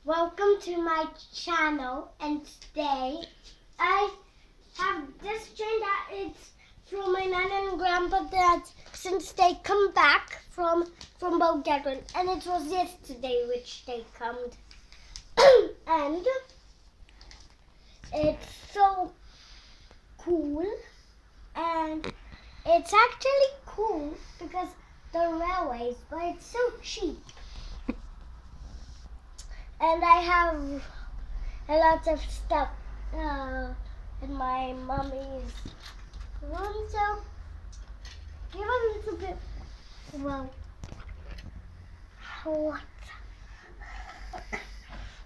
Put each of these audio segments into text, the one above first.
Welcome to my channel, and today I have this train that it's from my nana and grandpa that since they come back from Bulgaria, and it was yesterday which they come. And it's so cool, and it's actually cool because the railways, but it's so cheap. And I have a lot of stuff in my mommy's room, so give a little bit. Well, what?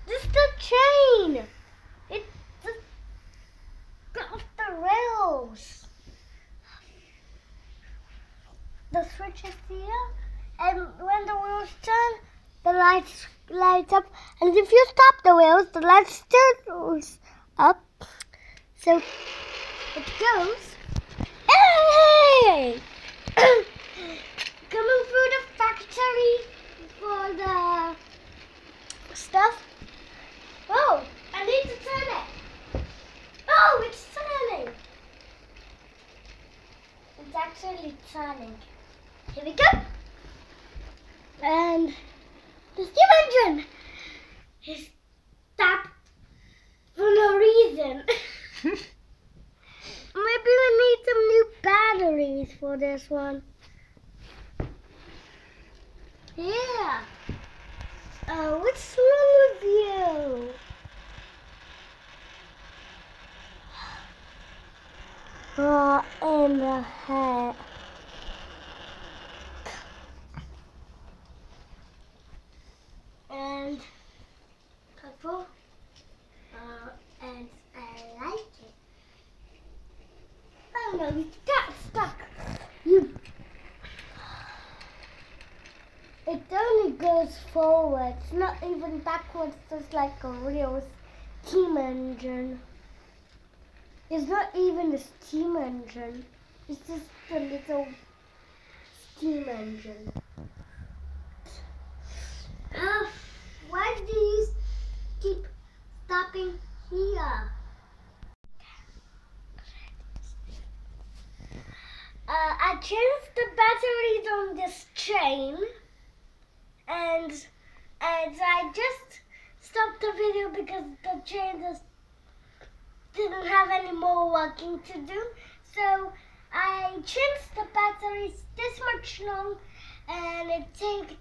This is the train. It just got off the rails. The switch is here, and when the wheels turn, the lights light up, and if you stop the wheels, the lights turns up. So it goes. Hey! Coming through the factory for the stuff. Oh, I need to turn it. Oh, it's turning. It's actually turning. Here we go. And the steam engine is stopped for no reason. Maybe we need some new batteries for this one. Yeah. What's wrong with you? In the head. And purple, and I like it. Oh no, we got stuck. It only goes forward, not even backwards, just like a real steam engine. It's not even a steam engine, it's just a little steam engine. Why do you keep stopping here? I changed the batteries on this train, and I just stopped the video because the train just didn't have any more working to do. So I changed the batteries this much long, and it took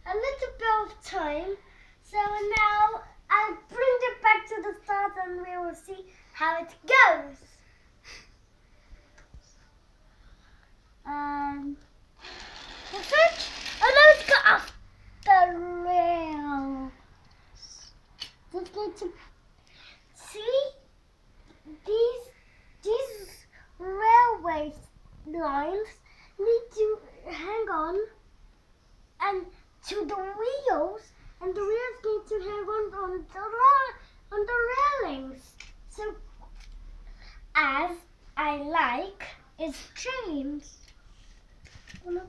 a little bit of time. So now I'll bring it back to the start, and we will see how it goes. The switch. Oh no, it's got off the rail. Just need to see these railway lines need to hang on and to the wheels, and the wheels need to hang on the railings. So, as I like is trains. What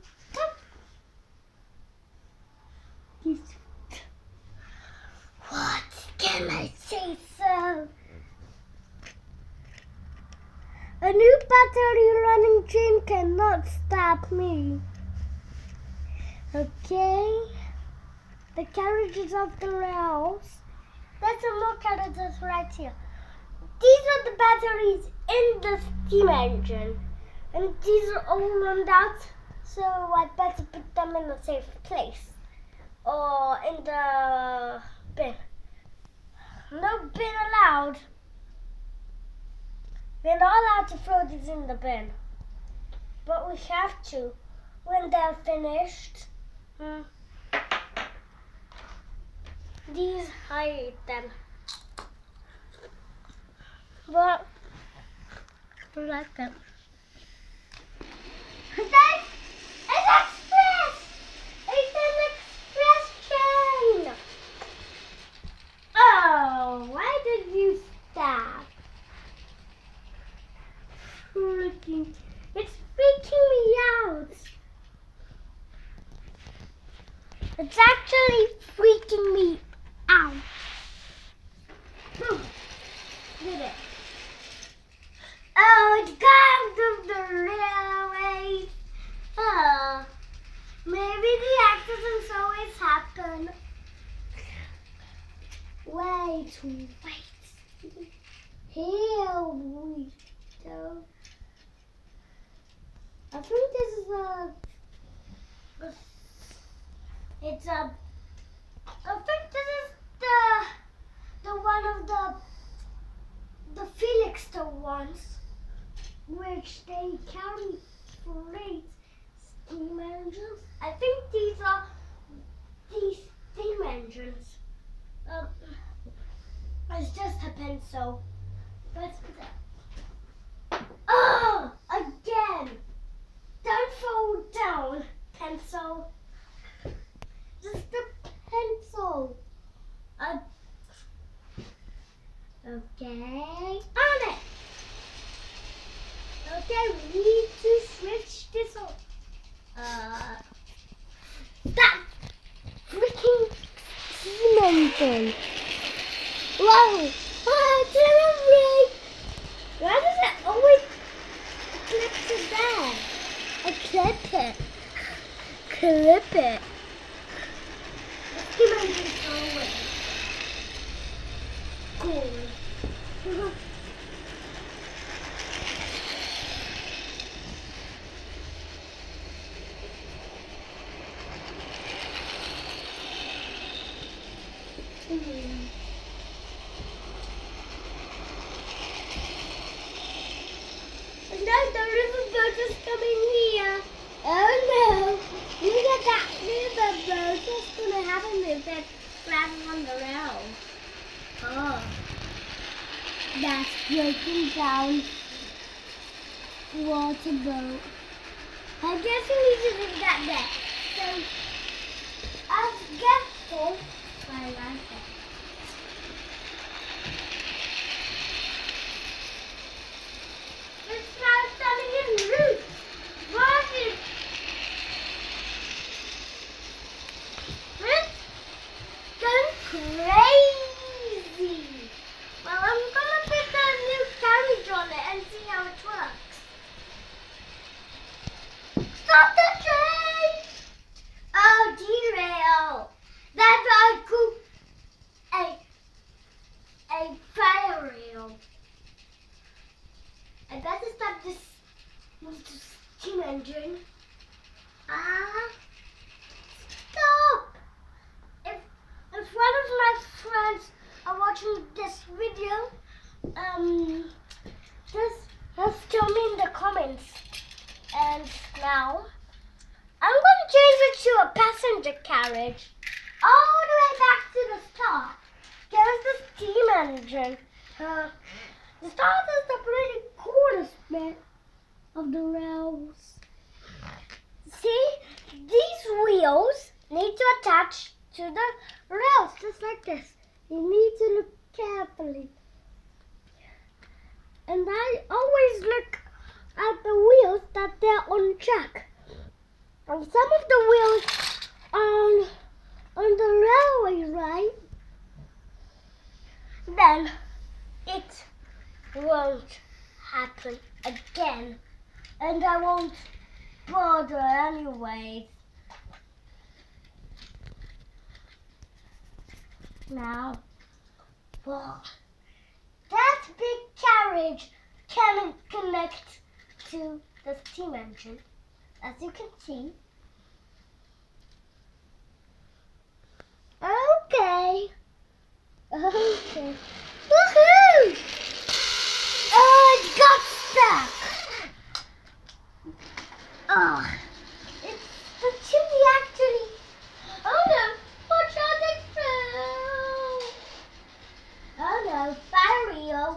can I say so? A new battery running train cannot stop me. Okay, the carriages of the rails. There's some more carriages right here. These are the batteries in the steam engine, and these are all run out, so I better put them in a safe place or in the bin. No bin allowed. We're not allowed to throw these in the bin, but we have to when they're finished. These hide them, but I like them. Okay, it's express. It's an express train. Oh, why did you stop? It's freaking me out. It's actually freaking me out. let's wait. Here we go. I think this is I think this is the one of the Felixstowe ones, which they carry freight steam engines. I think these are these steam engines. It's just a pencil. But oh, again! Don't fall down, pencil. Just a pencil. Okay, on it. Okay, we need to switch this on. That freaking steam engine. Whoa! Terribly! Why does it always clip to there? Clip it. Clip it. The steam engine is always cool. No, the riverboat is coming here. Oh no! Look at that riverboat. What's going to happen if it crashes on the rail? Oh, that's breaking down water boat. I guess we need to leave that there. So, as careful. I like it. It's now standing in roots. What is it's going crazy. Well, I'm gonna put a new carriage on it and see how it works. Stop the train! Oh, derail. That's a fire rail. I better stop this steam engine. Stop! If one of my friends are watching this video, just tell me in the comments. And now, I'm going to change it to a passenger carriage. All the way back to the start. There's the steam engine. The start is the pretty coolest bit of the rails. See, these wheels need to attach to the rails, just like this. You need to look carefully. And I always look at the wheels that they're on track. And some of the wheels on the railway, right? Then it won't happen again, and I won't bother anyway. Now, well, that big carriage can connect to the steam engine, as you can see. Okay. Okay. Woohoo! Oh, it got stuck. Oh, it's the chimney actually. Oh no! Watch out, it fell. Oh no! Fire wheel.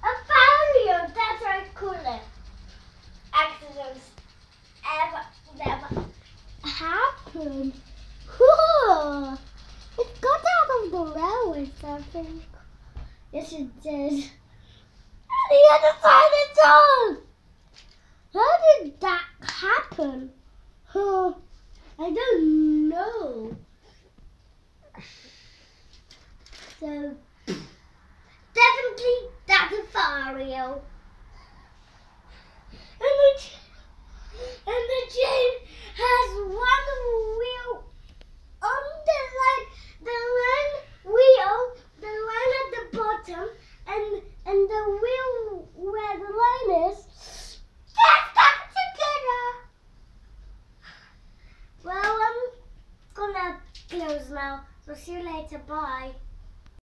A fire wheel. That's our coolest. Accidents never happened. Whoa! It got out of the railway, I think. Yes, it did. And the other side is on! How did that happen? I don't know. So, definitely that's a fire wheel. And the chain has one wheel on the line. The line now. So see you later. Bye.